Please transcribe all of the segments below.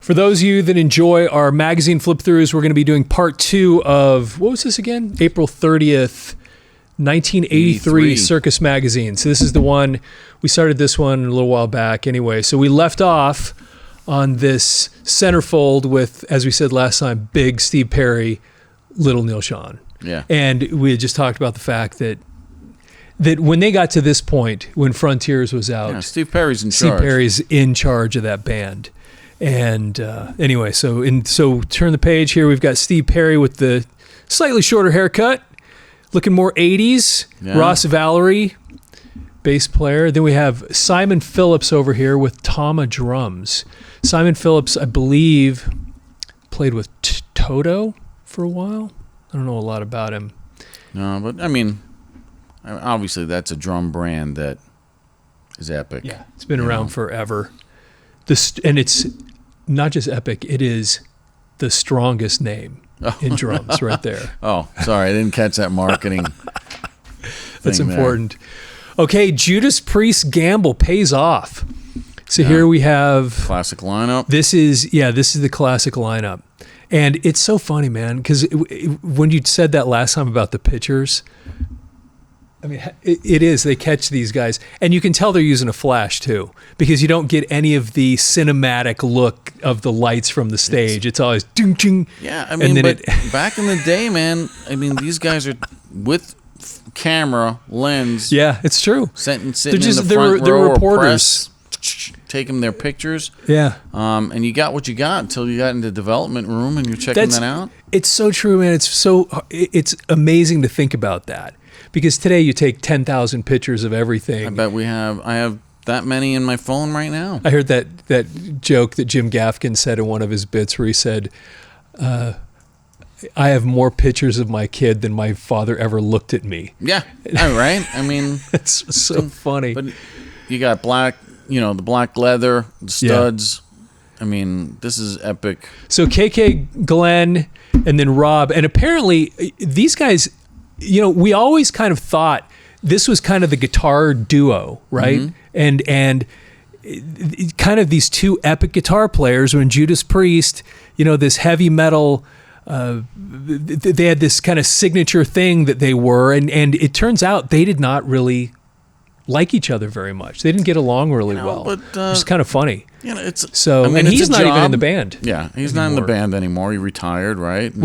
For those of you that enjoy our magazine flip-throughs, we're going to be doing part 2 of, what was this again? April 30th, 1983 Circus Magazine. So this is the one, we started this one a little while back anyway. So we left off on this centerfold with, as we said last time, big Steve Perry, little Neal Schon. Yeah. And we had just talked about the fact that when they got to this point, when Frontiers was out, Steve Perry's in charge. Steve Perry's in charge of that band. And anyway, so turn the page here. We've got Steve Perry with the slightly shorter haircut, looking more 80s. Yeah. Ross Valerie, bass player. Then we have Simon Phillips over here with Tama drums. Simon Phillips, I believe, played with Toto for a while. I don't know a lot about him. No, but I mean, obviously that's a drum brand that is epic. Yeah, it's been around forever. And it's not just epic, it is the strongest name in drums right there. Oh, sorry, I didn't catch that marketing. That's important. There. Okay, Judas Priest gamble pays off. So here we have classic lineup. This is the classic lineup. And it's so funny, man, because when you said that last time about the pictures, I mean, it is. They catch these guys. And you can tell they're using a flash, too, because you don't get any of the cinematic look of the lights from the stage. It's always ding-ding. Yeah, I mean, but back in the day, man, I mean, these guys are with camera, lens. Yeah, it's true. Sitting in the front row reporters. Press, taking their pictures. Yeah. And you got what you got until you got into the development room and you're checking that out. It's so true, man. It's amazing to think about that. Because today you take 10,000 pictures of everything. I bet I have that many in my phone right now. I heard that joke that Jim Gaffigan said in one of his bits where he said, I have more pictures of my kid than my father ever looked at me. Yeah, right? I mean... it's so funny. But you got black, the black leather, the studs. Yeah. I mean, this is epic. So KK, Glenn, and then Rob. And apparently these guys... we always kind of thought this was kind of the guitar duo, right? Mm-hmm. And kind of these two epic guitar players when Judas Priest, this heavy metal, they had this kind of signature thing that they were, and it turns out they did not really like each other very much. They didn't get along really well. But it's kind of funny. It's so. I mean, he's not even in the band. Yeah, he's not in the band anymore. He retired, right?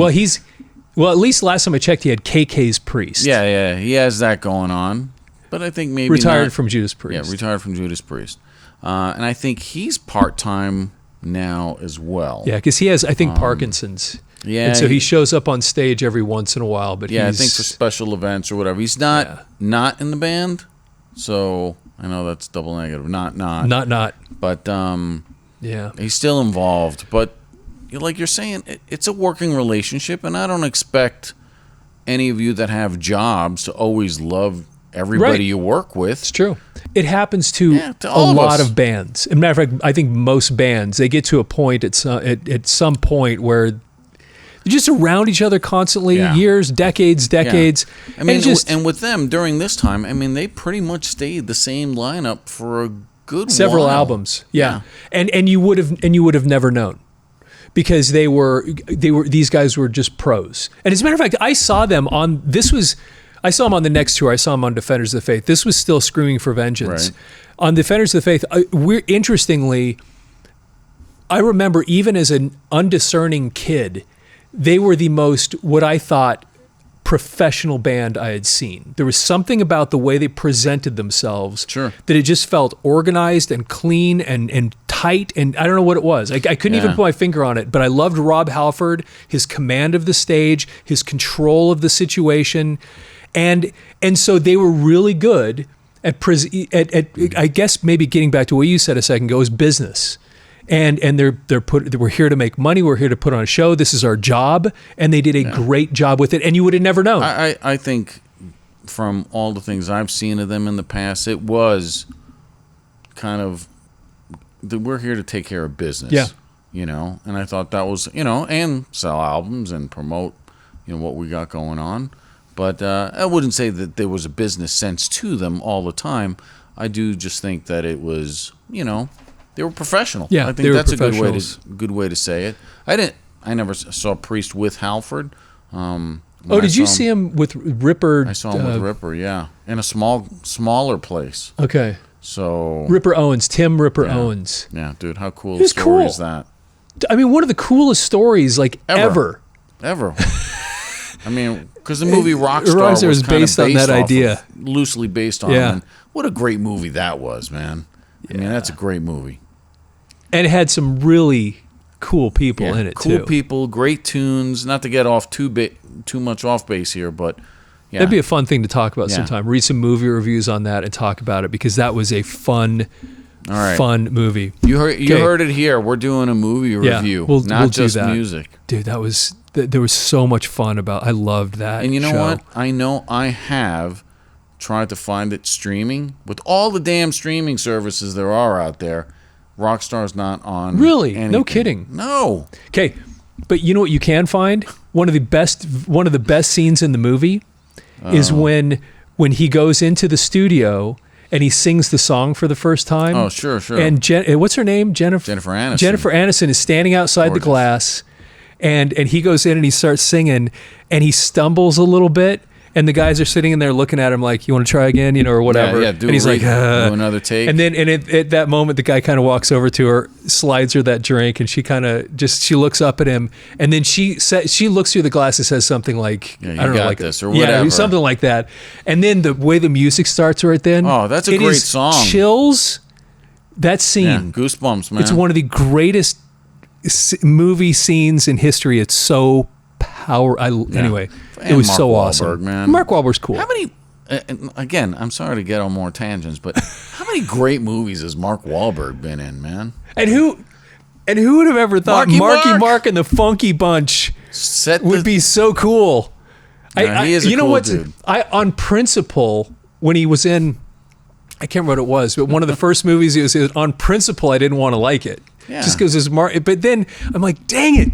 Well, at least last time I checked, he had KK's Priest. Yeah, he has that going on. But I think maybe retired from Judas Priest. Yeah, retired from Judas Priest. And I think he's part-time now as well. Yeah, because he has, I think, Parkinson's. Yeah. And so he shows up on stage every once in a while. But I think for special events or whatever. He's not in the band, so I know that's double negative. Not. But he's still involved. But like you're saying, it's a working relationship, and I don't expect any of you that have jobs to always love everybody you work with. It's true. It happens to a lot of bands. As a matter of fact, I think most bands, they get to a point at some point where they're just around each other constantly, years, decades. I mean, and with them during this time, I mean, they pretty much stayed the same lineup for a good several while. albums. Yeah. And you would have never known. Because these guys were just pros. And as a matter of fact, I saw them on the next tour. I saw them on Defenders of the Faith. This was still Screaming for Vengeance. Right. On Defenders of the Faith, interestingly, I remember even as an undiscerning kid, they were the most, what I thought, professional band I had seen. There was something about the way they presented themselves that it just felt organized and clean and tight, and I don't know what it was. I couldn't even put my finger on it, but I loved Rob Halford, his command of the stage, his control of the situation, and so they were really good at I guess maybe getting back to what you said a second ago, is business. And we're here to make money. We're here to put on a show. This is our job, and they did a great job with it. And you would have never known. I think from all the things I've seen of them in the past, it was kind of we're here to take care of business. Yeah, And I thought that was and sell albums and promote what we got going on. But I wouldn't say that there was a business sense to them all the time. I do just think that it was They were professional. Yeah, I think that's a good way to say it. I never saw Priest with Halford. Did you see him with Ripper? I saw him with Ripper, yeah, in a smaller place. Okay. So Ripper Owens, Tim Ripper Owens. Yeah, dude, how cool a story is that? I mean, one of the coolest stories ever. I mean, because the movie Rockstar was based on that idea, loosely based on it. And what a great movie that was, man. I mean, that's a great movie. And it had some really cool people in it, too. Cool people, great tunes. Not to get off too much off base here, but yeah. That'd be a fun thing to talk about sometime. Read some movie reviews on that and talk about it, because that was a fun movie. You heard it here. We're doing a movie review, not just music. Dude, there was so much fun about. I loved that. And you know what? I know I have tried to find it streaming. With all the damn streaming services there are out there, Rockstar's not on. Really? Anything. No kidding. No. Okay, but you know what you can find? One of the best scenes in the movie is when he goes into the studio and he sings the song for the first time. Oh, sure. And what's her name? Jennifer Aniston. Jennifer Aniston is standing outside the glass, and he goes in and he starts singing, and he stumbles a little bit. And the guys are sitting in there looking at him like, "You want to try again?" Or whatever. Yeah, and he's like, do another take. And then, at that moment, the guy kind of walks over to her, slides her that drink, and she kind of she looks up at him, and then she looks through the glass and says something like, "I don't know, like this or whatever," something like that. And then the way the music starts right then, that's a great song. Chills. That scene, goosebumps, man. It's one of the greatest movie scenes in history. It's so anyway. And it was Mark so Wahlberg, awesome. Man. Mark Wahlberg's cool. How many? Again, I'm sorry to get on more tangents, but how many great movies has Mark Wahlberg been in, man? And who would have ever thought Marky Mark and the Funky Bunch would be so cool? He is a cool dude. On principle, when he was in, I can't remember what it was, but one of the first movies, it was on principle, I didn't want to like it, just because it's Mark. But then I'm like, dang it.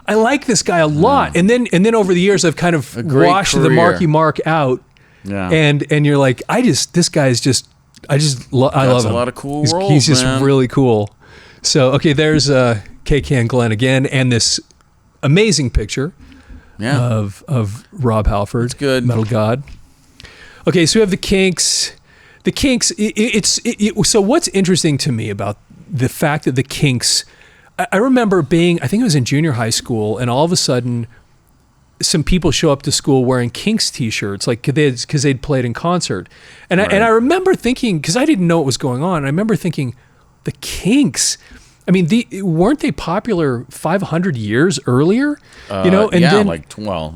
I like this guy a lot, and then over the years I've kind of washed the Marky Mark out, and you're like, I love him. A lot of cool roles. He's just really cool. So there's K-Can Glenn again, and this amazing picture of Rob Halford, it's good, Metal God. Okay, so we have the Kinks. The Kinks. So what's interesting to me about the fact that the Kinks. I remember I think it was in junior high school, and all of a sudden, some people show up to school wearing Kinks t-shirts, like because they'd played in concert. And I remember thinking, because I didn't know what was going on, I remember thinking, the Kinks, I mean, weren't they popular 500 years earlier? And then,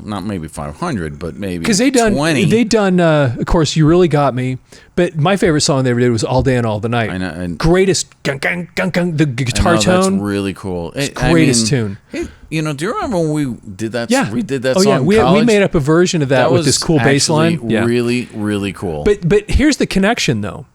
not maybe 500, but maybe 20. They'd done, of course, You Really Got Me, but my favorite song they ever did was All Day and All the Night. I know, and greatest, gung, gung, gung, gung, the guitar tone. That's really cool. Greatest tune. Hey, do you remember when we did that? Yeah. We did that song in college? We made up a version of that with this cool bass line. Yeah. Really, really cool. But here's the connection, though.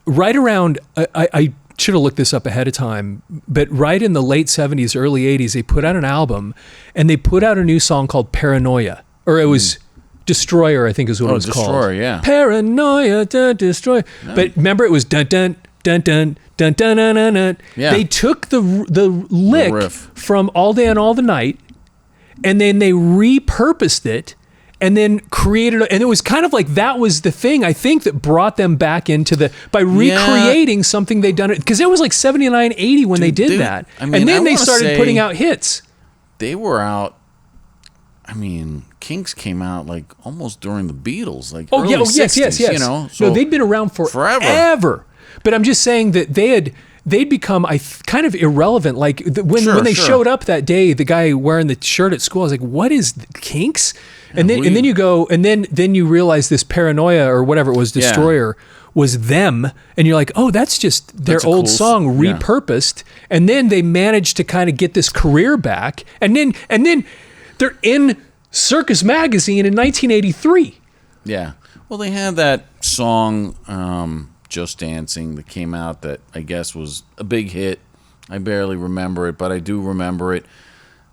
Right around, I should have looked this up ahead of time, but right in the late 70s, early 80s, they put out an album, and they put out a new song called Paranoia, or it was Destroyer, I think is what it was called. Destroyer, yeah. Paranoia, Destroyer. No. But remember, it was dun dun dun dun dun dun dun dun dun. Yeah. They took the lick from All Day and All the Night, and then they repurposed it, and then created, and it was kind of like that was the thing, I think, that brought them back into by recreating something they'd done, because it was like 79, 80 when they did that. I mean, and then they started putting out hits. They were out, Kinks came out like almost during the Beatles, like early 60s, yes. You know? So no, they'd been around forever. But I'm just saying that they'd become kind of irrelevant. Like when they showed up that day, the guy wearing the shirt at school, I was like, "What is Kinks?" And then you go, and then you realize this Paranoia or whatever it was, Destroyer was them, and you're like, "Oh, that's just their old song repurposed." And then they managed to kind of get this career back, and then they're in Circus Magazine in 1983. Yeah, well, they had that song. Just Dancing that came out that I guess was a big hit. I barely remember it, but I do remember it.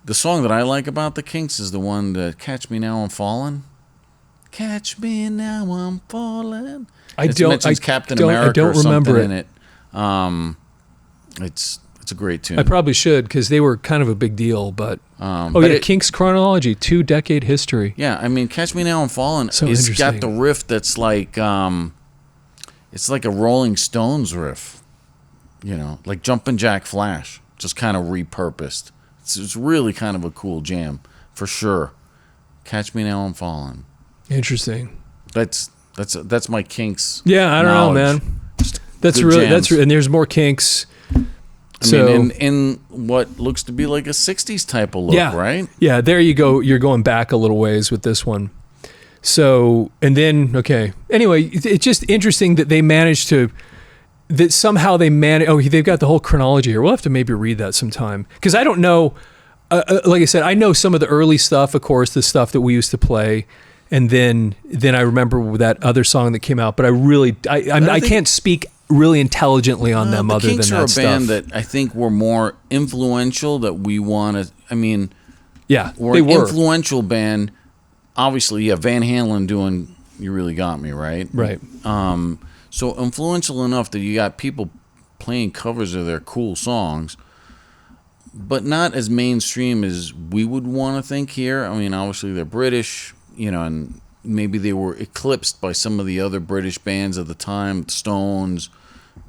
The song that I like about the Kinks is the one that Catch Me Now I'm Falling. Catch Me Now I'm Falling. Captain America. I don't remember it. In it. It's a great tune. I probably should, because they were kind of a big deal. But Kinks chronology, 2-decade history. Yeah, I mean, Catch Me Now I'm Falling. So it's got the riff that's like it's like a Rolling Stones riff, like Jumpin' Jack Flash, just kind of repurposed. It's really kind of a cool jam for sure. Catch Me Now I'm Falling. Interesting. That's my Kinks. Yeah, I don't know, man. That's and there's more Kinks. I mean, in what looks to be like a 60s type of look, right? Yeah, there you go. You're going back a little ways with this one. So, and then, anyway, it's just interesting that they managed to, they've got the whole chronology here. We'll have to maybe read that sometime. Because I don't know, like I said, I know some of the early stuff, of course, the stuff that we used to play. And then I remember that other song that came out, but I can't speak really intelligently on them other than that stuff. The Kinks are a band that I think were more influential that we want to, we're an influential band. Obviously, Van Halen doing You Really Got Me, right? Right. So influential enough that you got people playing covers of their cool songs, but not as mainstream as we would want to think here. I mean, obviously they're British, and maybe they were eclipsed by some of the other British bands of the time, Stones,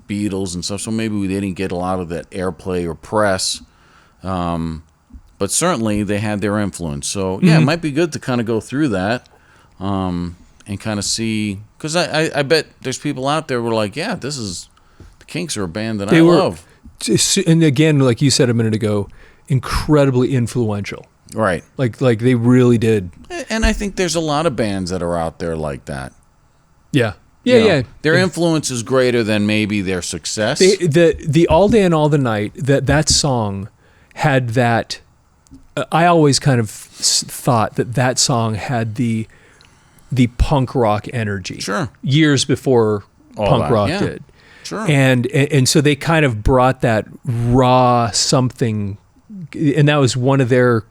Beatles and stuff, so maybe they didn't get a lot of that airplay or press. But certainly they had their influence. So, it might be good to kind of go through that and kind of see, because I bet there's people out there who are like, the Kinks are a band that I love. And again, like you said a minute ago, incredibly influential. Right. Like they really did. And I think there's a lot of bands that are out there like that. Yeah. Yeah. Their influence is greater than maybe their success. The All Day and All the Night, that song had that. I always kind of thought that song had the punk rock energy. Sure. Years before punk rock did. Sure. And so they kind of brought that raw something, and that was one of their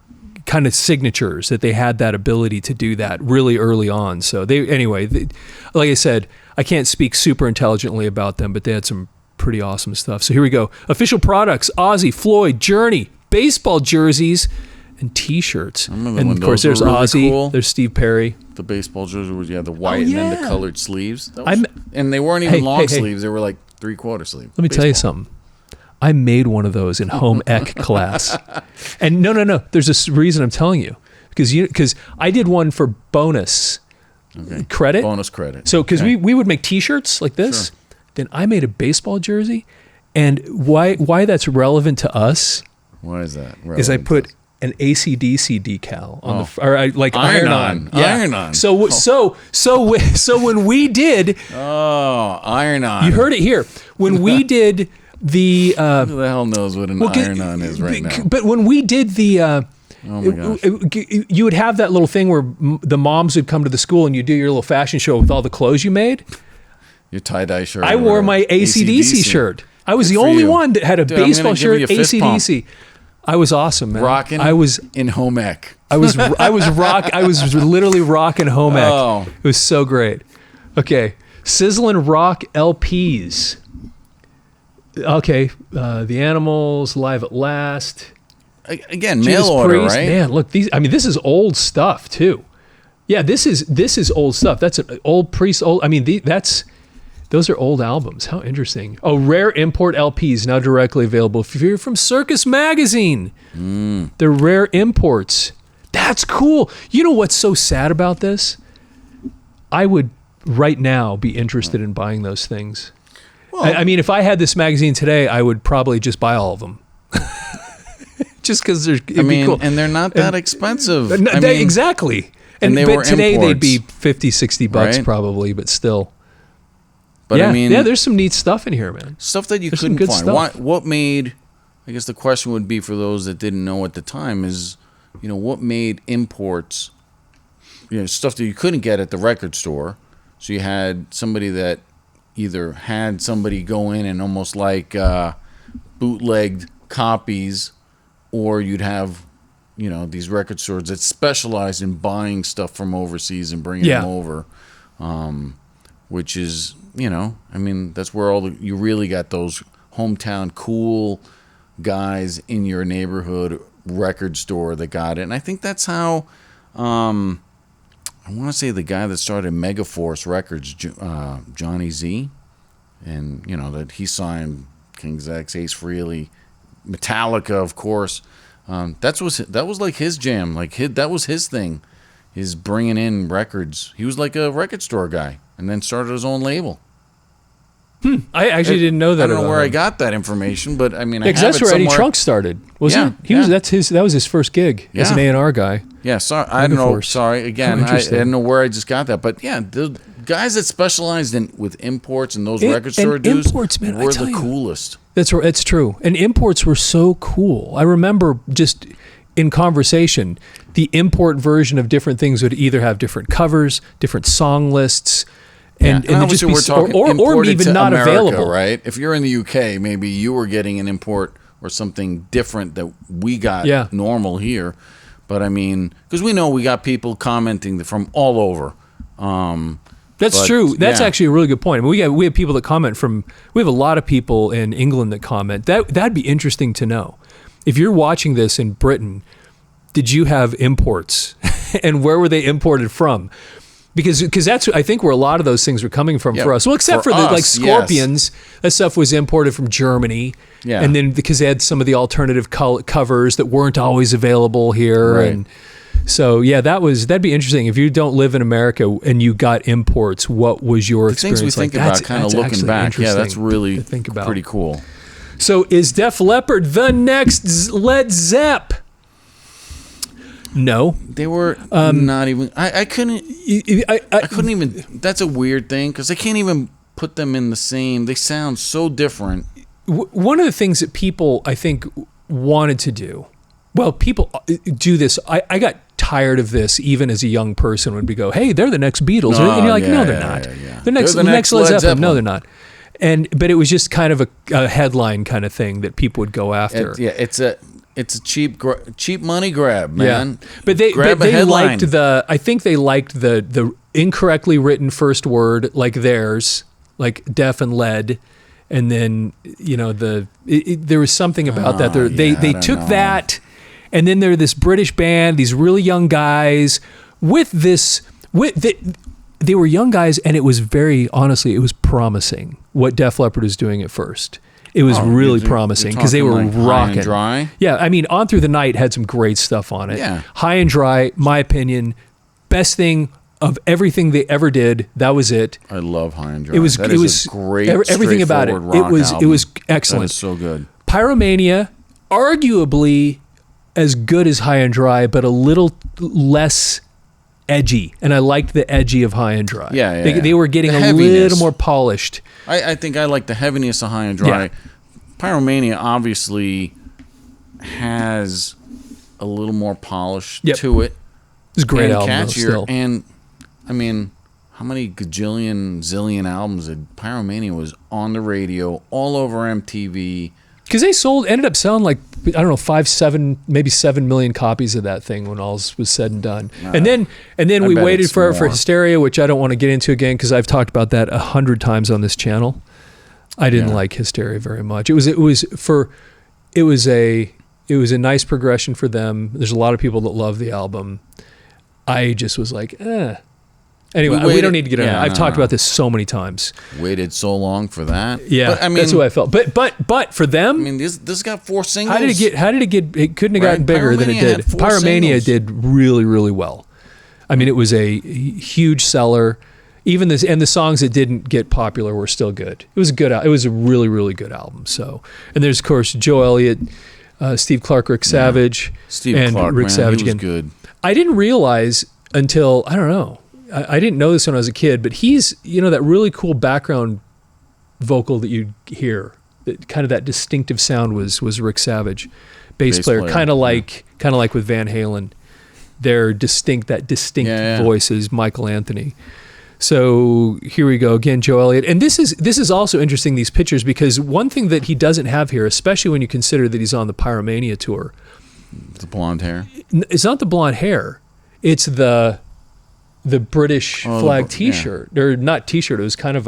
kind of signatures, that they had that ability to do that really early on. So like I said, I can't speak super intelligently about them, but they had some pretty awesome stuff. So here we go. Official products: Ozzy, Floyd, Journey, baseball jerseys, and T-shirts. And of course, there's really Ozzy. Cool. There's Steve Perry. The baseball jersey was the white and then the colored sleeves. And they weren't even long sleeves. They were like 3/4 sleeve. Let me tell you something. I made one of those in home ec class. And no. There's a reason I'm telling you. Because I did one for bonus credit. Bonus credit. So because we would make T-shirts like this. Sure. Then I made a baseball jersey. And why that's relevant to us. Why is that relevant? Is I put an AC/DC decal on iron on. Yeah. Iron on. So when we did iron on. You heard it here. When we did the who the hell knows what an iron on is right now. But when we did the oh my gosh. You would have that little thing where the moms would come to the school and you do your little fashion show with all the clothes you made. Your tie-dye shirt. I wore my AC/DC shirt. I was the only one that had a baseball shirt, AC/DC. I was awesome, man. Rocking. I was in home ec. I was literally rocking home ec. Oh. It was so great. Okay, Sizzlin' Rock LPs. Okay, The Animals, Live at Last. Again, mail order, Priest. Right? Man, look, these. I mean, this is old stuff too. Yeah, this is old stuff. That's an old Priest. Old. I mean, those are old albums. How interesting. Oh, rare import LPs now directly available if you're from Circus Magazine. They're rare imports. That's cool. You know what's so sad about this? I would right now be interested in buying those things. Well, I mean, if I had this magazine today, I would probably just buy all of them. Just because they're cool. And they're not that expensive. Exactly. And but today imports. They'd be $50-$60 right? Probably, but still. But there's some neat stuff in here, man. Stuff that you couldn't find. What made? I guess the question would be for those that didn't know at the time is, what made imports? Stuff that you couldn't get at the record store. So you had somebody that either had somebody go in and almost like bootlegged copies, or you'd have, these record stores that specialize in buying stuff from overseas and bringing them over, which is. That's where you really got those hometown cool guys in your neighborhood record store that got it. And I think that's how, I want to say the guy that started Megaforce Records, Johnny Z, and, you know, that he signed King's X, Ace Frehley, Metallica, of course. That was like his jam. Like that was his thing, is bringing in records. He was like a record store guy, and then started his own label. I actually didn't know that. I don't know where I got that information, but I mean, I have that's it where somewhere. Eddie Trunk started, wasn't it? That was his first gig as an A&R guy. Yeah, sorry, I don't know. Sorry, again, I didn't know where I just got that, but yeah, the guys that specialized with imports and those record store dudes imports, man, were the coolest. That's true. And imports were so cool. I remember just in conversation, the import version of different things would either have different covers, different song lists. And just we're talking or even not America, available, right? If you're in the UK, maybe you were getting an import or something different that we got normal here. But I mean, because we know we got people commenting from all over. That's true. That's actually a really good point. I mean, we have people that comment from. We have a lot of people in England that comment. That'd be interesting to know. If you're watching this in Britain, did you have imports, and where were they imported from? Because that's, I think, where a lot of those things were coming from for us. Well, except for the like Scorpions, that stuff was imported from Germany. Yeah. And then because they had some of the alternative covers that weren't always available here. Right. And so, that'd be interesting. If you don't live in America and you got imports, what was your experience? Things we think about, kind of looking back. Yeah, that's really pretty cool. So is Def Leppard the next Led Zepp? No, they were not even. I couldn't even. That's a weird thing because I can't even put them in the same. They sound so different. One of the things that people, I think, wanted to do. Well, people do this. I got tired of this even as a young person when we go, "Hey, they're the next Beatles," and you're like, "No, they're not. They're the next Led Zeppelin." No, they're not. But it was just kind of a headline kind of thing that people would go after. It's a cheap money grab, man. Yeah. But they liked I think they liked the incorrectly written first word like theirs, like Def and Lead, and then there was something about that. They took that, and then they're this British band, these really young guys they were young guys, and it was it was promising what Def Leppard was doing at first. It was really promising because they were rocking. High and Dry? Yeah, I mean, On Through the Night had some great stuff on it. Yeah. High and Dry, my opinion, best thing of everything they ever did. That was it. I love High and Dry. It was great. Everything about it. It was excellent. That is so good. Pyromania, arguably as good as High and Dry, but a little less edgy, and I liked the edgy of High and Dry. They were getting a little more polished. I think I like the heaviness of High and Dry. Yeah. Pyromania obviously has a little more polish to it. It's a great album, catchier. Still. And I mean, how many zillion albums did Pyromania was on the radio, all over MTV? Because they ended up selling like, I don't know, 5, 7, maybe 7 million copies of that thing when all was said and done. And then we waited for Hysteria, which I don't want to get into again because I've talked about that 100 times on this channel. I didn't like Hysteria very much. It was a nice progression for them. There's a lot of people that love the album. I just was like, Anyway, we don't need to get into it. I've talked about this so many times. Waited so long for that. Yeah, but, I mean, that's what I felt. But for them, I mean, this got 4 singles. How did it get? It couldn't have gotten bigger than it did. Pyromania did really, really well. I mean, it was a huge seller. Even this, and the songs that didn't get popular were still good. It was good. It was a really, really good album. So, and there's of course Joe Elliott, Steve Clark, Rick Savage, Rick Savage again. Good. I didn't realize until I don't know. I didn't know this when I was a kid, but he's, that really cool background vocal that you hear, kind of that distinctive sound was Rick Savage, bass player. Kind of like with Van Halen, their distinct voice is Michael Anthony. So here we go again, Joe Elliott, and this is also interesting, these pictures, because one thing that he doesn't have here, especially when you consider that he's on the Pyromania tour, the blonde hair. It's not the blonde hair. It's the British flag T-shirt, or not T-shirt. It was kind of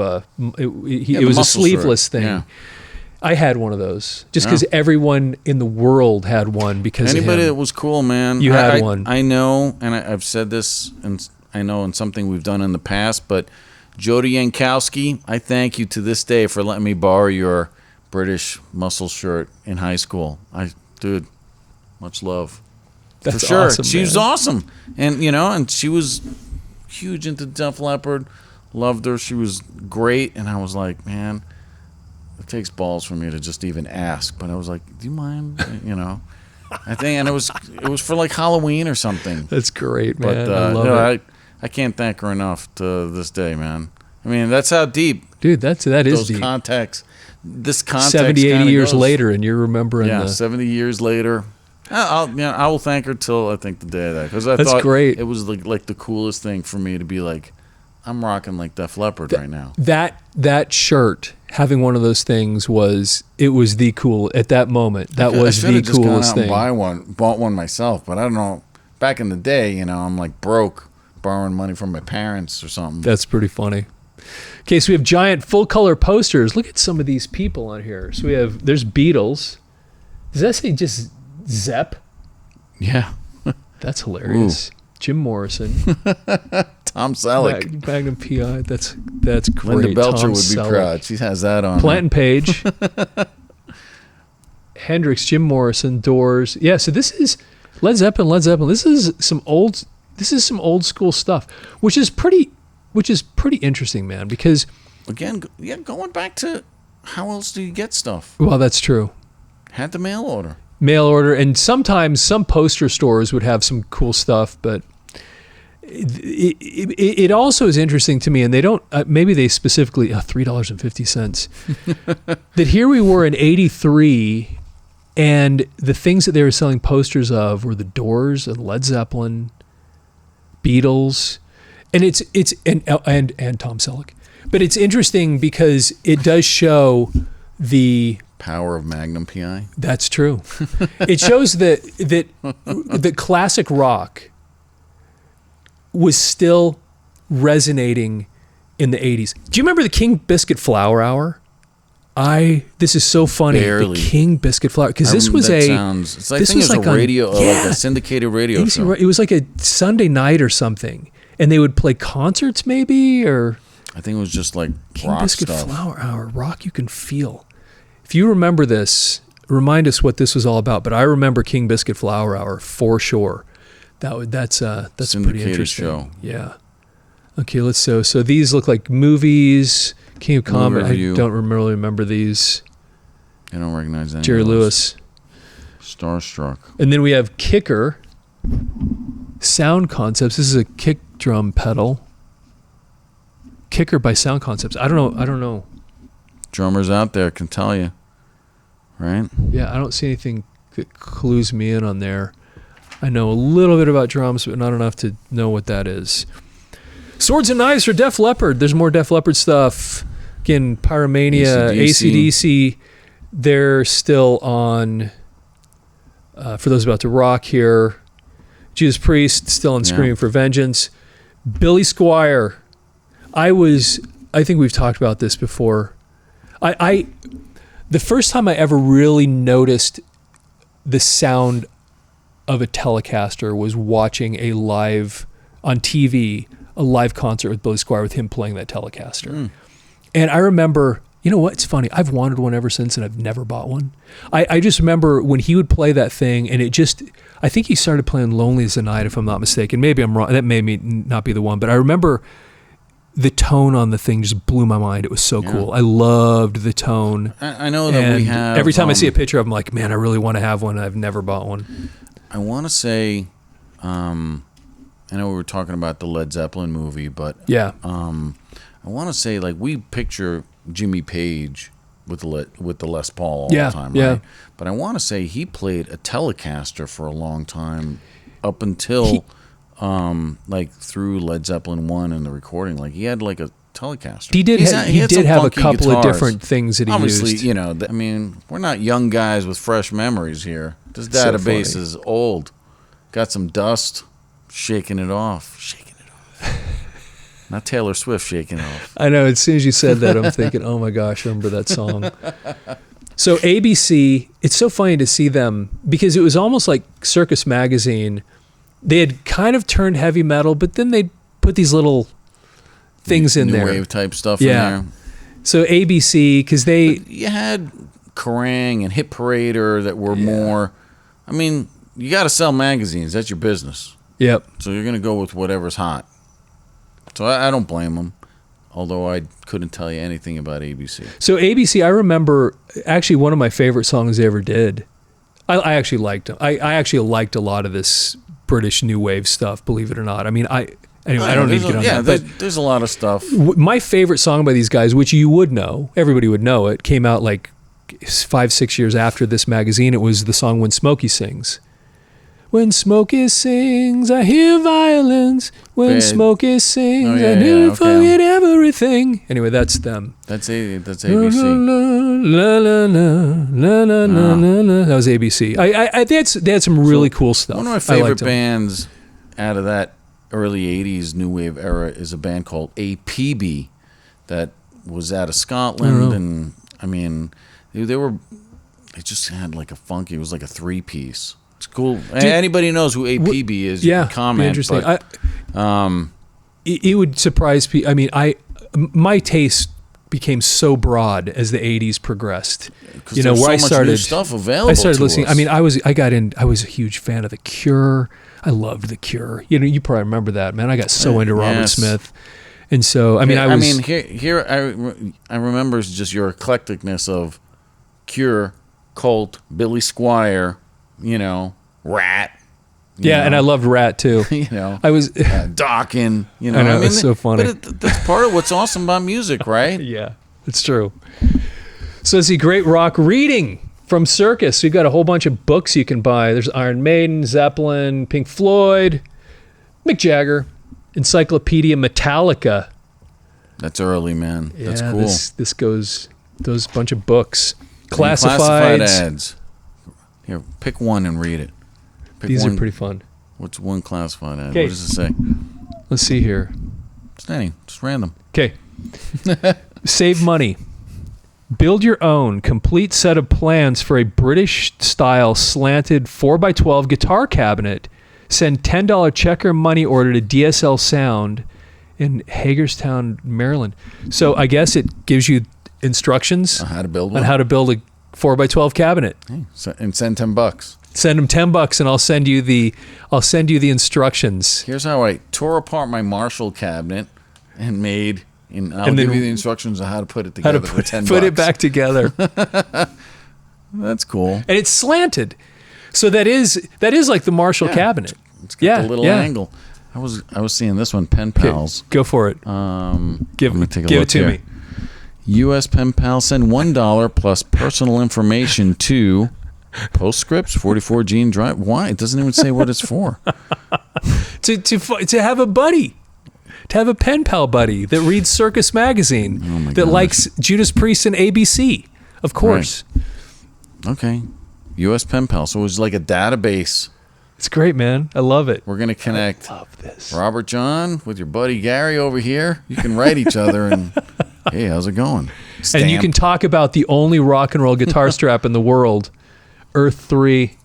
it was a sleeveless thing. Yeah. I had one of those just because everyone in the world had one because anybody of him. that was cool, man. You had one. I know, and I've said this, and I know in something we've done in the past, but Jody Yankowski, I thank you to this day for letting me borrow your British muscle shirt in high school. Dude, much love. That's for sure. awesome, she man. was awesome, and and she was huge into Def Leppard. Loved her. She was great, and I was like, man, it takes balls for me to just even ask. But I was like, do you mind? I think, and it was for like Halloween or something. That's great, man. But I love it. I can't thank her enough to this day, man. I mean, that's how deep, dude. That is those deep. Context. This context 70, 80 years goes, later, and you're remembering. Yeah, 70 years later. I will thank her till I think the day of that, because I That's thought great. It was like the coolest thing for me to be like, I'm rocking like Def Leppard right now. That shirt, having one of those things was the cool at that moment. That was the coolest thing. Bought one myself, but I don't know. Back in the day, I'm like broke, borrowing money from my parents or something. That's pretty funny. Okay, so we have giant full color posters. Look at some of these people on here. So there's Beatles. Does that say just Zepp? Yeah. That's hilarious. Ooh. Jim Morrison. Tom Selleck. Magnum PI. That's great. Linda Belcher Tom would be proud. She has that on. Plant and Page. Hendrix, Jim Morrison, Doors. Yeah, so this is Led Zeppelin. This is some old school stuff, which is pretty interesting, man, because again, going back to how else do you get stuff? Well, that's true. Had the mail order, and sometimes some poster stores would have some cool stuff, but it also is interesting to me, and they don't maybe they specifically $3.50 that here we were in '83, and the things that they were selling posters of were the Doors and Led Zeppelin, Beatles, and it's and Tom Selleck. But it's interesting because it does show the power of Magnum PI. That's true. It shows that classic rock was still resonating in the 80s. Do you remember the King Biscuit Flower Hour? This is so funny. Barely. The King Biscuit Flower, because this was I think it was like a syndicated radio show. It was like a Sunday night or something, and they would play concerts maybe, or I think it was just like King rock Biscuit stuff. Flower Hour, rock you can feel. If you remember this, remind us what this was all about. But I remember King Biscuit Flower Hour for sure. That's pretty interesting. Show. Yeah. Okay, let's so these look like movies. King of Comedy. I don't really remember these. I don't recognize any. Jerry Lewis. Starstruck. And then we have Kicker. Sound Concepts. This is a kick drum pedal. Kicker by Sound Concepts. I don't know. Drummers out there can tell you, right? Yeah, I don't see anything that clues me in on there. I know a little bit about drums, but not enough to know what that is. Swords and Knives for Def Leppard. There's more Def Leppard stuff. Again, Pyromania, AC/DC. They're still on, for those about to rock here. Judas Priest, still on Screaming for Vengeance. Billy Squier. I think we've talked about this before. The first time I ever really noticed the sound of a Telecaster was watching a live concert with Billy Squier with him playing that Telecaster. And I remember, you know what? It's funny. I've wanted one ever since, and I've never bought one. I just remember when he would play that thing, and I think he started playing Lonely as the Night, if I'm not mistaken. Maybe I'm wrong. That may not be the one, but I remember the tone on the thing just blew my mind. It was so cool. I loved the tone. I know that we have... Every time I see a picture of him, I'm like, man, I really want to have one. I've never bought one. I want to say... I know we were talking about the Led Zeppelin movie, but... Yeah. I want to say, like, we picture Jimmy Page with the Les Paul all the time, right? Yeah. But I want to say he played a Telecaster for a long time up until... like through Led Zeppelin 1 and the recording, like he had like a Telecaster. He did have a couple of different things that he used. Obviously, we're not young guys with fresh memories here. This database is old. Got some dust, shaking it off. Not Taylor Swift shaking it off. I know. As soon as you said that, I'm thinking, oh my gosh, I remember that song. So ABC, it's so funny to see them because it was almost like Circus Magazine. They had kind of turned heavy metal, but then they'd put these little things in there. New wave type stuff in there. So ABC, because you had Kerrang and Hit Parader that were more, I mean, you got to sell magazines. That's your business. Yep. So you're going to go with whatever's hot. So I don't blame them, although I couldn't tell you anything about ABC. So ABC, I remember actually one of my favorite songs they ever did. I actually liked them. I actually liked a lot of this British new wave stuff, believe it or not. I mean, I don't need to get on that. But there's a lot of stuff. My favorite song by these guys, which you would know, everybody would know it, came out like 5-6 years after this magazine. It was the song When Smokey Sings. When Smokey sings, I hear violins. When Smokey sings, I nearly forget everything. Anyway, that's them. That's ABC. That was ABC. They had some really cool stuff. One of my favorite bands out of that early 80s new wave era is a band called APB that was out of Scotland. And I mean, they just had like a funky, it was like a 3-piece. It's cool. Anybody knows who APB is, you can comment. Interesting. But, it would surprise people. I mean, my taste became so broad as the 80s progressed. You know, where I started, new stuff available. I started to listening. us. I mean, I was a huge fan of The Cure. I loved The Cure. You know, you probably remember that, man. I got so into Robert Smith. And so, I mean, I remember just your eclecticness of Cure, Cult, Billy Squier, you know, Rat. And I loved Rat too. You know, I was Dawkins. You know, I mean, it's so funny. But that's part of what's awesome about music, right? Yeah, it's true. So it's a great rock reading from Circus. So you've got a whole bunch of books you can buy. There's Iron Maiden, Zeppelin, Pink Floyd, Mick Jagger, Encyclopedia Metallica. That's early, man. Yeah, that's cool. This goes those bunch of books. Classified ads. Here, pick one and read it. These are pretty fun. What's one classified ad? Okay. What does it say? Let's see here. Just random. Okay. Save money. Build your own complete set of plans for a British-style slanted 4x12 guitar cabinet. Send $10 check or money order to DSL Sound in Hagerstown, Maryland. So I guess it gives you instructions on how to build a 4x12 cabinet. Hey, and send $10. Send them $10 and I'll send you the instructions. Here's how I tore apart my Marshall cabinet and I'll give you the instructions on how to put it together for $10. Put it back together. That's cool. And it's slanted. So that is like the Marshall cabinet. It's got the little angle. I was seeing this one, Pen Pals. Okay, go for it. Give it to me. U.S. Pen Pal, send $1 plus personal information to Postscripts 44 Gene Drive. Why? It doesn't even say what it's for. to have a buddy. To have a pen pal buddy that reads Circus Magazine, that likes Judas Priest and ABC, of course. Right. Okay. U.S. Pen Pal. So it's like a database. It's great, man. I love it. We're going to connect love this. Robert John with your buddy Gary over here. You can write each other and, hey, how's it going? Stamp. And you can talk about the only rock and roll guitar strap in the world, Earth 3.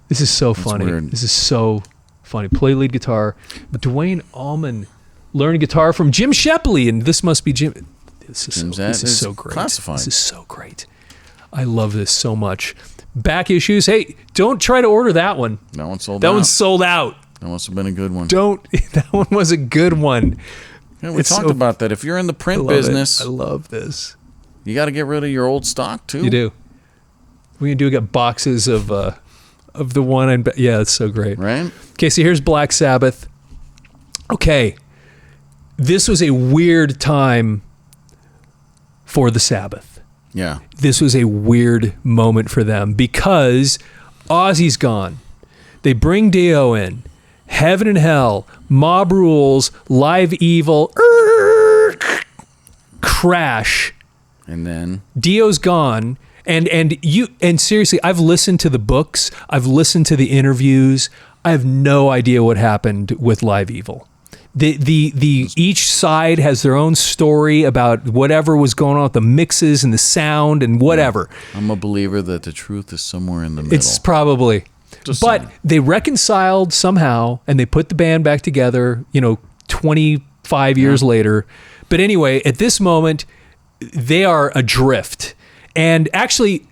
This is so funny. Weird. This is so funny. Play lead guitar. But Dwayne Allman learned guitar from Jim Shepley, and this must be Jim. This is so great. Classified. This is so great. I love this so much. Back issues. Hey, don't try to order that one. That one sold out. That one's sold out. That must have been a good one. That one was a good one. Yeah, we talked about that. If you're in the print business, I love this. You got to get rid of your old stock too. You do. We do get boxes of the one. And yeah, it's so great. Right. Okay, so here's Black Sabbath. Okay, this was a weird time for the Sabbath. Yeah. This was a weird moment for them because Ozzy's gone. They bring Dio in. Heaven and Hell, Mob Rules, Live Evil, crash. And then Dio's gone. And seriously, I've listened to the books. I've listened to the interviews. I have no idea what happened with Live Evil. The each side has their own story about whatever was going on with the mixes and the sound and whatever. I'm a believer that the truth is somewhere in the middle. It's probably. But they reconciled somehow, and they put the band back together, 25 years later. But anyway, at this moment, they are adrift. And actually,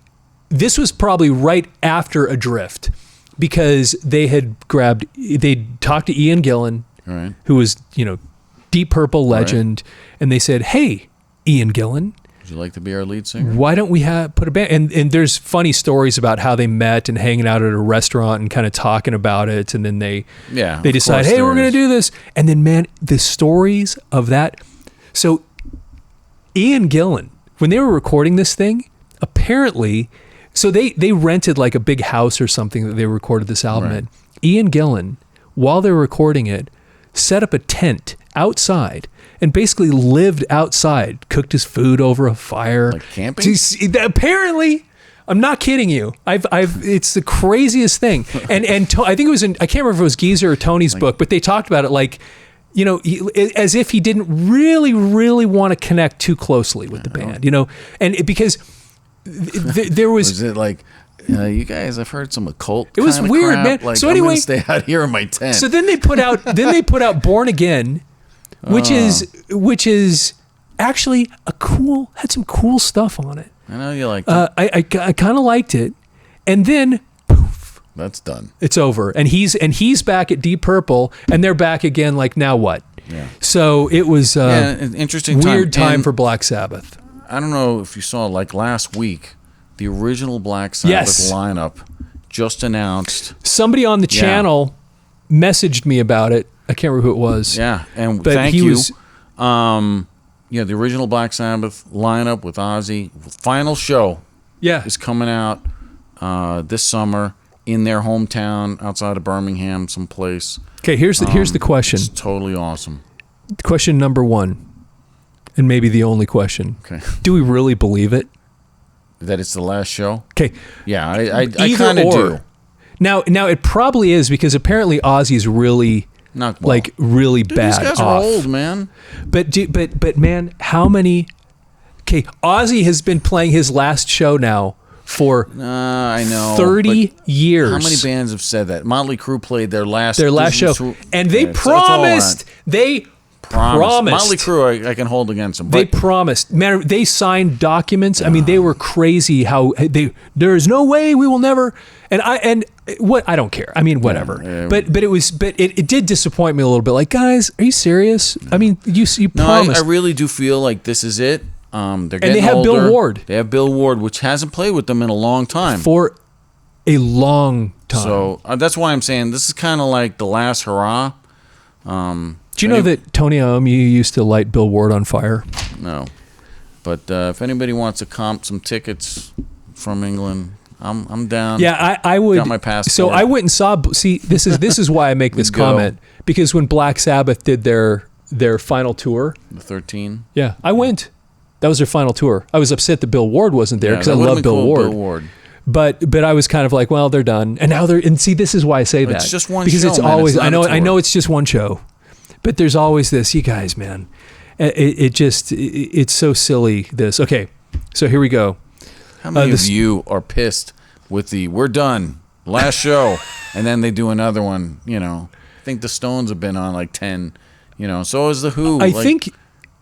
this was probably right after Adrift, because they talked to Ian Gillan, right, who was, Deep Purple legend, and they said, "Hey, Ian Gillan, would you like to be our lead singer? Why don't we put a band?" And there's funny stories about how they met and hanging out at a restaurant and kind of talking about it, and then they decide, "Hey, we're going to do this." And then, man, the stories of that. So Ian Gillan, when they were recording this thing, apparently, so they rented like a big house or something that they recorded this album in. Ian Gillan, while they were recording it, set up a tent outside and basically lived outside, cooked his food over a fire. Like camping? Apparently, I'm not kidding you. It's the craziest thing. And I think it was I can't remember if it was Geezer or Tony's book, but they talked about it like, as if he didn't really, really want to connect too closely with the band, and because there was. Was it like, you guys, I've heard some occult. It was weird, crap. man. Like, so anyway, I'm gonna stay out here in my tent. So then they put out Born Again, which is actually had some cool stuff on it. I know you liked it. I kind of liked it, and then poof, that's done. It's over, and he's back at Deep Purple, and they're back again. Like, now what? Yeah. So it was an interesting weird time for Black Sabbath. I don't know if you saw, like last week, the original Black Sabbath lineup just announced. Somebody on the channel messaged me about it. I can't remember who it was. Yeah, and thank you. The original Black Sabbath lineup with Ozzy. Final show is coming out this summer in their hometown outside of Birmingham, someplace. Okay, here's the question. It's totally awesome. Question number 1, and maybe the only question. Okay. Do we really believe it? That it's the last show? Okay. Yeah, I kind of do. Now it probably is, because apparently Ozzy's really really Dude, bad. These guys are old, man. But man, how many? Okay, Ozzy has been playing his last show now for I know 30 years. How many bands have said that? Motley Crue played their last show, and they promised. They promised. Motley Crue, I can hold against them. They promised. Man, they signed documents. I mean, they were crazy. How there is no way we will never. And what I don't care. I mean, whatever. Yeah. But it did disappoint me a little bit. Like, guys, are you serious? I mean, you promised. I really do feel like this is it. They're getting older. And they have Bill Ward. They have Bill Ward, which hasn't played with them in a long time. For a long time. So that's why I'm saying this is kind of like the last hurrah. Do you know that Tony Iommi used to light Bill Ward on fire? No. But if anybody wants to comp some tickets from England, I'm down. Yeah, I would. Got my passport. So I went and saw. See, this is why I make this comment, because when Black Sabbath did their final tour, the 13. Yeah, I went. That was their final tour. I was upset that Bill Ward wasn't there, because I love Bill Ward. But I was kind of like, well, they're done, and now they're. And see, this is why I say that. It's just one because show. Because it's always. It's I know it's just one show, but there's always this. You guys, man, it's so silly. This. Okay, so here we go. How many of you are pissed with we're done, last show, and then they do another one? I think the Stones have been on like 10. So is the Who. I think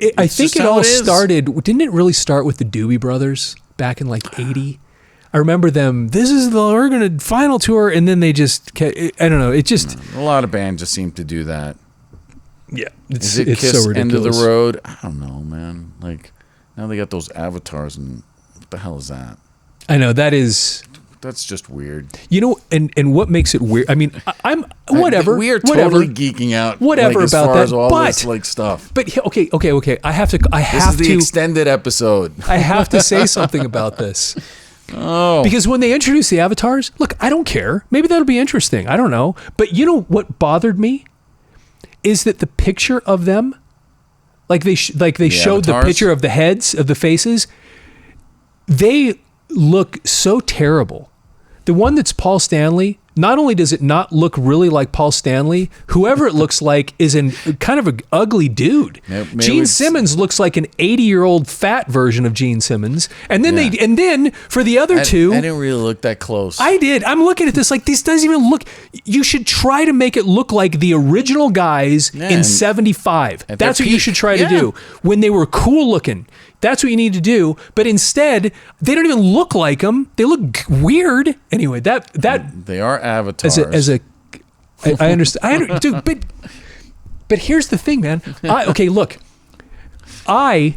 it all started. Didn't it really start with the Doobie Brothers back in like 80? I remember them. We're gonna final tour, and then they just. I don't know. It just a lot of bands just seem to do that. Yeah, it's so ridiculous. End of the road. I don't know, man. Like now they got those avatars, and what the hell is that? I know that's just weird. And what makes it weird? I mean, I'm whatever. We are totally geeking out. Whatever as about far that. As all this stuff. But okay. I have to. This is the extended episode. I have to say something about this. Oh. Because when they introduced the avatars, look, I don't care. Maybe that'll be interesting. I don't know. But you know what bothered me is that the picture of them, like they showed avatars? The picture of the heads of the faces, they look so terrible. The one that's Paul Stanley not only does it not look really like Paul Stanley, whoever it looks like is an kind of an ugly dude. Maybe Gene Simmons looks like an 80-year-old fat version of Gene Simmons. And then for the other two, I didn't really look that close. I did. I'm looking at this like this doesn't even look. You should try to make it look like the original guys in '75. That's what you should try to do when they were cool looking. That's what you need to do. But instead, they don't even look like them. They look weird. Anyway, that they are avatars. I understand. Dude, but here's the thing, man. Look. For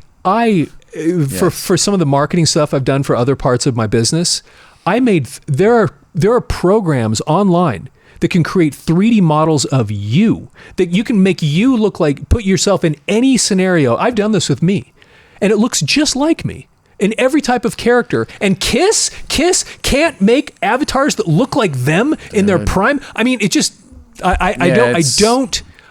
some of the marketing stuff I've done for other parts of my business, there are programs online that can create 3D models of you, that you can make you look like, put yourself in any scenario. I've done this with me, and it looks just like me in every type of character. And Kiss can't make avatars that look like them in their prime. I mean, it just,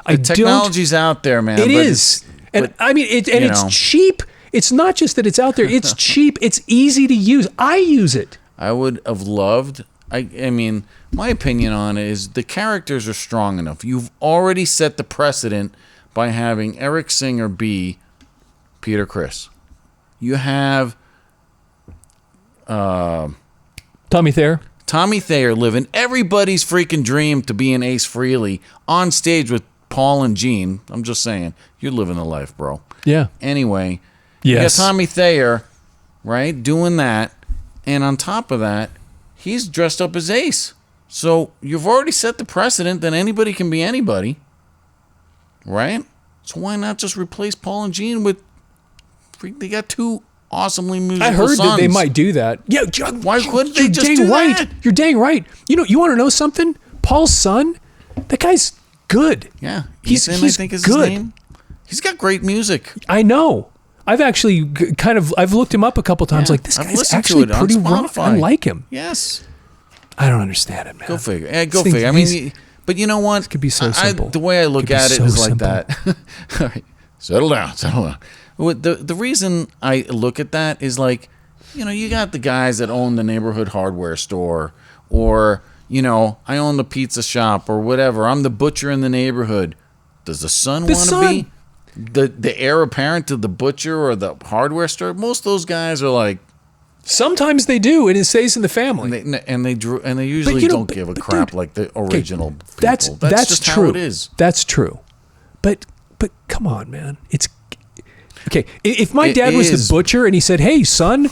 technology's out there, man. It is. It's cheap. It's not just that it's out there. It's cheap. It's easy to use. I use it. I would have loved, I mean, my opinion on it is the characters are strong enough. You've already set the precedent by having Eric Singer be Peter Criss. You have Tommy Thayer living everybody's freaking dream to be an Ace Frehley on stage with Paul and Gene. I'm just saying, you're living the life, bro. Yeah. Anyway, yes. You got Tommy Thayer, right, doing that, and on top of that, he's dressed up as Ace. So you've already set the precedent that anybody can be anybody, right? So why not just replace Paul and Gene with? They got two awesomely musical I heard sons. that they might do that. Yeah, why couldn't they just do that? You're dang right. You know, you want to know something? Paul's son, that guy's good. Yeah, he's I think is good. His name. He's got great music. I know. I've actually I've looked him up a couple times. Like, this guy's actually pretty rough. I like him. Yes. I don't understand it, man. Go figure. Go figure. I mean, but you know what? It could be so simple. The way I look at it is like that. All right, settle down. The reason I look at that is like, you know, you got the guys that own the neighborhood hardware store, or, you know, I own the pizza shop or whatever. I'm the butcher in the neighborhood. Does the son want to be the heir apparent to the butcher or the hardware store? Most of those guys are like, sometimes they do, and it stays in the family. And they usually don't give a crap, dude, like the original people. That's just true. How it is. That's true. But come on, man. It's okay. If my dad was the butcher and he said, "Hey, son,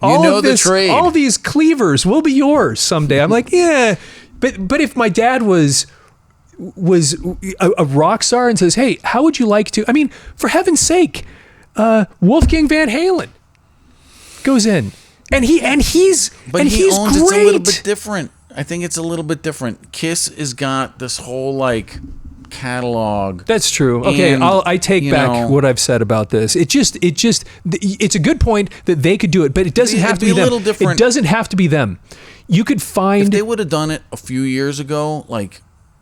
all these cleavers will be yours someday," I'm like, yeah. But if my dad was a rock star and says, "Hey, how would you like to?" I mean, for heaven's sake, Wolfgang Van Halen goes in, and he's owns great. It's a little bit different. I think it's a little bit different. Kiss has got this whole like catalog. That's true. Okay, I take back what I've said about this. It's a good point that they could do it, but it doesn't have to be them. Little different. It doesn't have to be them. You could find, if they would have done it a few years ago, like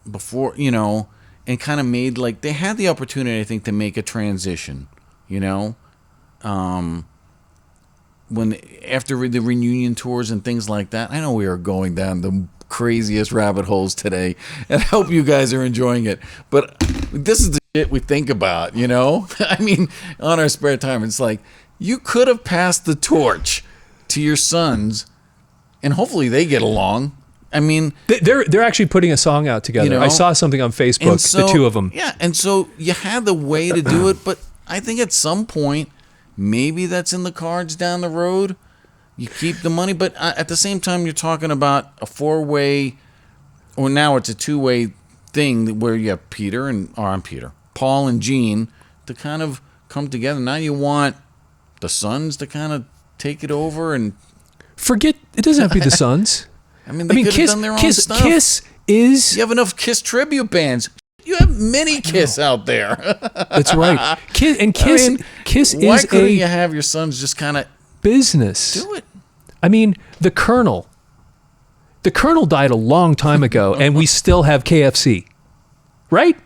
before, you know, and kind of made like they had the opportunity, I think, to make a transition, you know, after the reunion tours and things like that. I know we are going down the craziest rabbit holes today, and I hope you guys are enjoying it, but this is the shit we think about, you know. I mean, on our spare time, it's like you could have passed the torch to your sons, and hopefully they get along. I mean, they're actually putting a song out together. You know? I saw something on Facebook, the two of them. Yeah, and so you had the way to do it, but I think at some point, maybe that's in the cards down the road. You keep the money, but at the same time, you're talking about a four-way, or now it's a two-way thing where you have Paul and Gene to kind of come together. Now you want the sons to kind of take it over and forget. It doesn't have to be the sons. I mean, they could have done their own stuff. Kiss is. You have enough Kiss tribute bands. You have many Kiss out there. That's right. Kiss is why couldn't you have your sons just kind of business? Do it. I mean, the Colonel died a long time ago, and we still have KFC, right?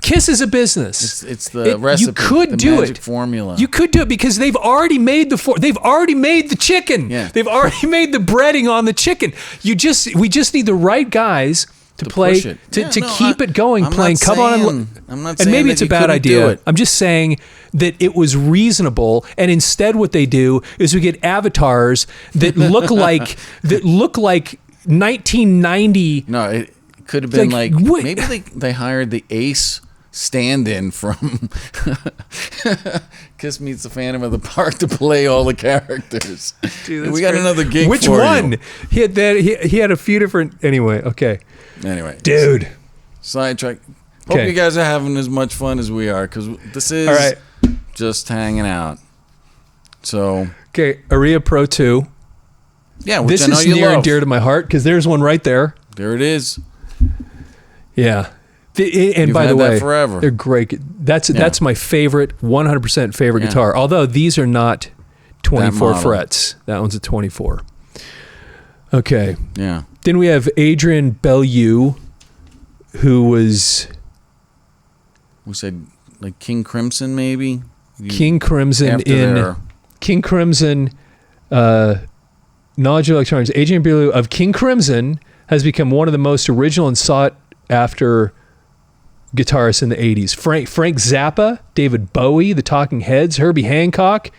Kiss is a business. It's the recipe. You could do magic formula. You could do it because they've already made they've already made the chicken. Yeah. They've already made the breading on the chicken. We just need the right guys to play push it. to keep it going. I'm playing not Come saying, On, I'm not and saying maybe that it's a you bad couldn't do idea. it. I'm just saying that it was reasonable, and instead what they do is we get avatars that look like 1990. No, it could have been like what? maybe they hired the Ace stand-in from Kiss Meets the Phantom of the Park to play all the characters. Dude, we got great. another gig. Which for one? You. He had that. He had a few different. Anyway, okay. Anyway, Dude. Sidetrack. Hope you guys are having as much fun as we are, because this is all right. Just hanging out. So okay, Aria Pro 2. Yeah, which this I know is you near love. and dear to my heart because there's one right there. There it is. Yeah. And You've by had the way, that forever. they're great. That's my favorite, 100% favorite guitar. Although these are not 24 frets. That one's a 24. Okay. Yeah. Then we have Adrian Bellew, who was... We said like King Crimson, maybe? King Crimson King Crimson, Knowledge of Electronics. Adrian Bellew of King Crimson has become one of the most original and sought after guitarists in the 80s. Frank Zappa, David Bowie, the Talking Heads, Herbie Hancock.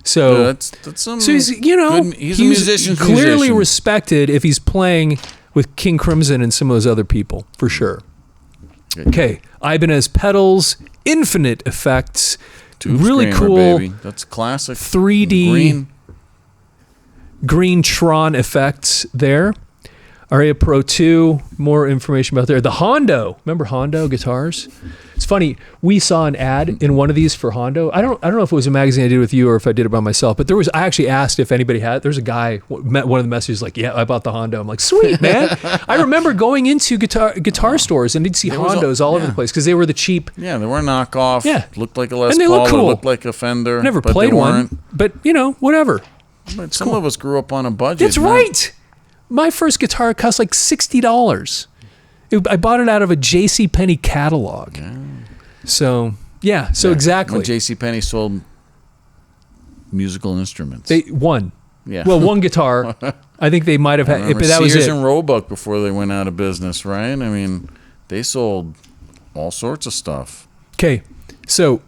So that's some he's he's a musician. Clearly respected if he's playing with King Crimson and some of those other people, for sure. Okay, Ibanez pedals, infinite effects, Tube really Screamer, cool. Baby. That's classic. 3D green Tron effects there. Aria Pro 2, more information about there. The Hondo, remember Hondo guitars? It's funny, we saw an ad in one of these for Hondo. I don't know if it was a magazine I did with you or if I did it by myself, but I actually asked if anybody had. There's a guy, one of the messages like, yeah, I bought the Hondo. I'm like, sweet, man. I remember going into guitar stores and you'd see Hondos all over the place because they were the cheap. Yeah, they were knockoff. Yeah. Looked like a Les and they Paul. Look cool. Looked like a Fender. Never played one, but whatever. But some of us grew up on a budget. That's right. My first guitar cost like $60. I bought it out of a JCPenney catalog. Yeah. So exactly. When JCPenney sold musical instruments. One guitar. I think they might have had, but that was it. Sears and Roebuck before they went out of business, right? I mean, they sold all sorts of stuff. Okay, so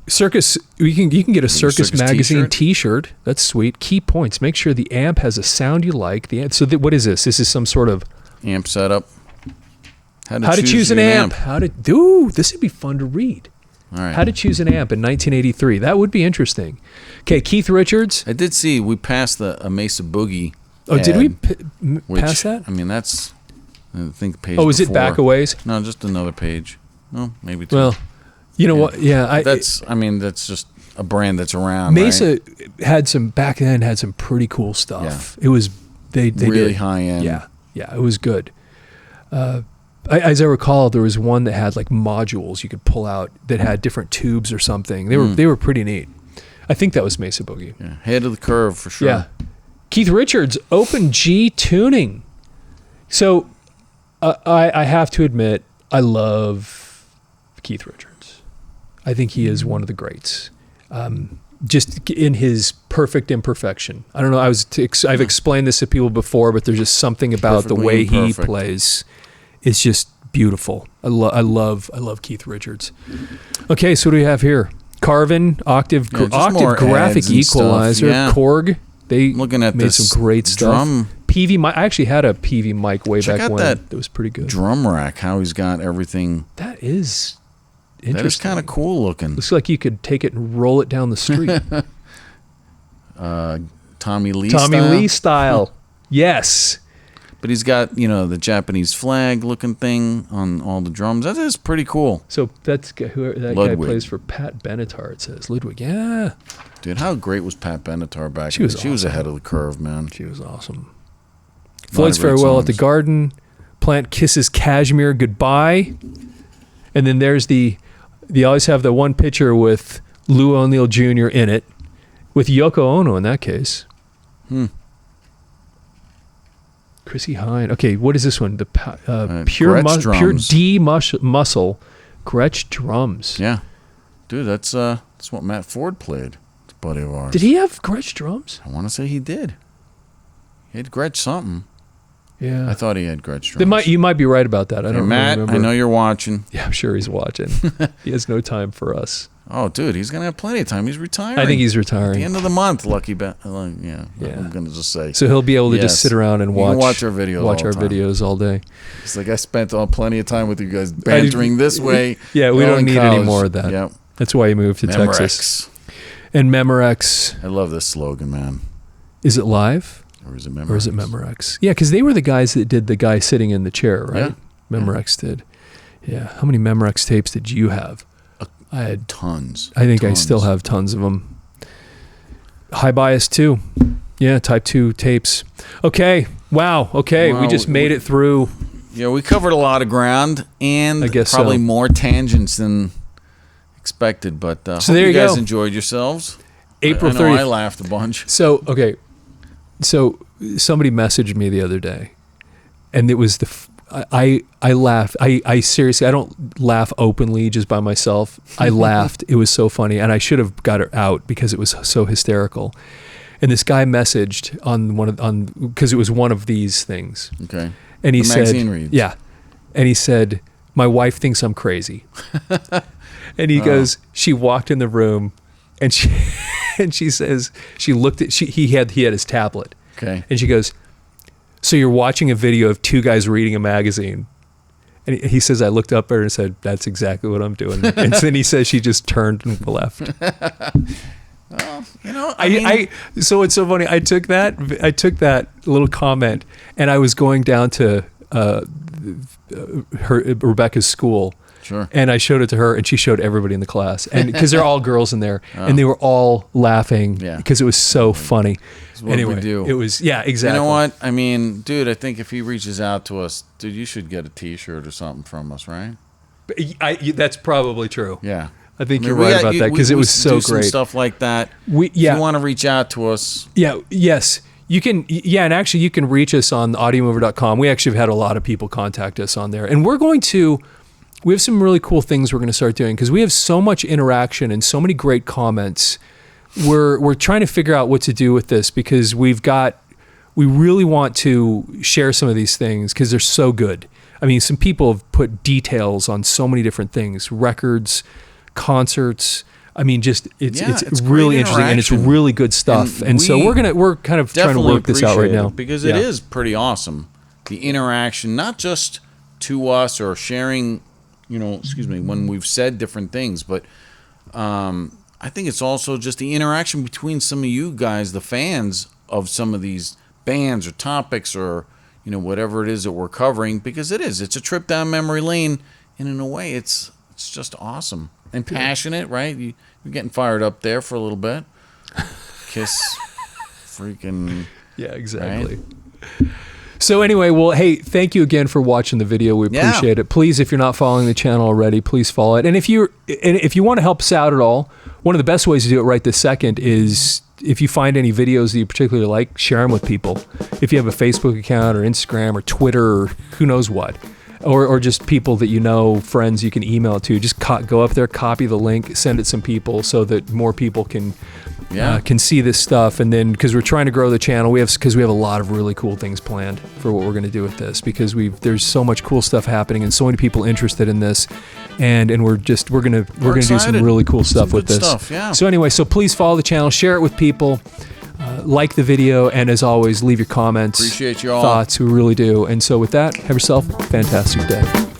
Circus, you can get a Circus Magazine T-shirt. That's sweet. Key points: make sure the amp has a sound you like. So what is this? This is some sort of amp setup. How to choose an amp. This would be fun to read. All right. How to choose an amp in 1983. That would be interesting. Okay, Keith Richards. I did see we passed a Mesa Boogie. Oh, did we pass that? I mean, that's I think page. Oh, is it back a ways? No, just another page. No, maybe two. Well, you know what? Yeah, that's just a brand that's around. Mesa had some back then. Had some pretty cool stuff. Yeah. It was they really did. High end. Yeah, it was good. As I recall, there was one that had like modules you could pull out that had different tubes or something. They were pretty neat. I think that was Mesa Boogie. Yeah, head of the curve for sure. Yeah. Keith Richards, Open G tuning. So I have to admit, I love Keith Richards. I think he is one of the greats. Just in his perfect imperfection. I don't know. I've explained this to people before, but there's just something about the way he plays. It's just beautiful. I love Keith Richards. Okay, so what do we have here? Carvin, Octave Graphic Equalizer, Korg. They made some great stuff. PV mic. I actually had a PV mic way back when. That was pretty good. Drum rack. How he's got everything. That is interesting. That is kind of cool looking. Looks like you could take it and roll it down the street. Tommy Lee style. Yes. But he's got, the Japanese flag looking thing on all the drums. That is pretty cool. So that guy plays for Pat Benatar, it says. Ludwig, yeah. Dude, how great was Pat Benatar back then? She was ahead of the curve, man. She was awesome. Floyd's Farewell at the Garden. Plant Kisses Cashmere Goodbye. And then there's they always have the one picture with Lou O'Neill Jr. in it, with Yoko Ono in that case. Chrissy Hine. Okay, what is this one? The pure D muscle Gretsch drums. Yeah. Dude, that's what Matt Ford played. It's a buddy of ours. Did he have Gretsch drums? I want to say he did. He had Gretsch something. Yeah. I thought he had Gretsch drums. You might be right about that. I don't Matt, remember. I know you're watching. Yeah, I'm sure he's watching. He has no time for us. Oh, dude, he's going to have plenty of time. He's retiring. I think he's retiring. At the end of the month, lucky yeah. I'm going to just say. So he'll be able to just sit around and watch our videos videos all day. It's like I spent plenty of time with you guys bantering this way. Yeah, we don't need any more of that. Yep. That's why he moved to Memorex. Texas. And Memorex. I love this slogan, man. Is it live? Or is it Memorex? Yeah, because they were the guys that did the guy sitting in the chair, right? Yeah. Memorex did. Yeah. How many Memorex tapes did you have? I had tons. I think I still have tons of them. High Bias 2. Yeah, Type 2 tapes. Okay. Wow. Okay. We just made it through. Yeah, we covered a lot of ground and I guess probably more tangents than expected, but so hope there you guys go. enjoyed yourselves. April 30th. I know I laughed a bunch. So, okay. So somebody messaged me the other day, and it was I laughed. I seriously, I don't laugh openly just by myself. I laughed. It was so funny, and I should have got it out because it was so hysterical. And this guy messaged because it was one of these things. Okay. And he the said, magazine reads. Yeah. And he said, my wife thinks I'm crazy. And he goes, she walked in the room, and she says, she looked at he had his tablet. Okay. And she goes, so you're watching a video of two guys reading a magazine. And he says, I looked up at her and said, that's exactly what I'm doing. And then he says she just turned and left. Well, I mean, so it's so funny. I took that little comment, and I was going down to Rebecca's school. Sure. And I showed it to her, and she showed everybody in the class, and because they're all girls in there, and they were all laughing because it was so funny. Anyway, we do. It was exactly. You know what? I mean, dude, I think if he reaches out to us, dude, you should get a T-shirt or something from us, right? That's probably true. Yeah. I think you're right about that because it was so great. Some stuff like that. If you want to reach out to us. Yeah. Yes. You can. Yeah. And actually, you can reach us on audiomover.com. We actually have had a lot of people contact us on there. And we have some really cool things we're going to start doing because we have so much interaction and so many great comments. We're trying to figure out what to do with this because we really want to share some of these things because they're so good. I mean, some people have put details on so many different things, records, concerts. I mean, just it's really interesting and it's really good stuff. And so we're kind of trying to work this out right now because it is pretty awesome. The interaction, not just to us or sharing, when we've said different things, but I think it's also just the interaction between some of you guys, the fans of some of these bands or topics or whatever it is that we're covering, because it's a trip down memory lane, and in a way it's just awesome. And passionate, right? You're getting fired up there for a little bit. Kiss, freaking. Yeah, exactly. Right? So anyway, well, hey, thank you again for watching the video. We appreciate it. Please, if you're not following the channel already, please follow it. And if you want to help us out at all, one of the best ways to do it right this second is if you find any videos that you particularly like, share them with people. If you have a Facebook account or Instagram or Twitter or who knows what. Or just people that friends you can email it to. Just go up there, copy the link, send it to some people so that more people can see this stuff. And then, because we're trying to grow the channel, we have a lot of really cool things planned for what we're going to do with this. Because there's so much cool stuff happening and so many people interested in this, and we're gonna do some really cool stuff with this. So anyway, so please follow the channel, share it with people. Like the video, and as always, leave your comments. Appreciate you all. Thoughts, we really do. And so with that, have yourself a fantastic day.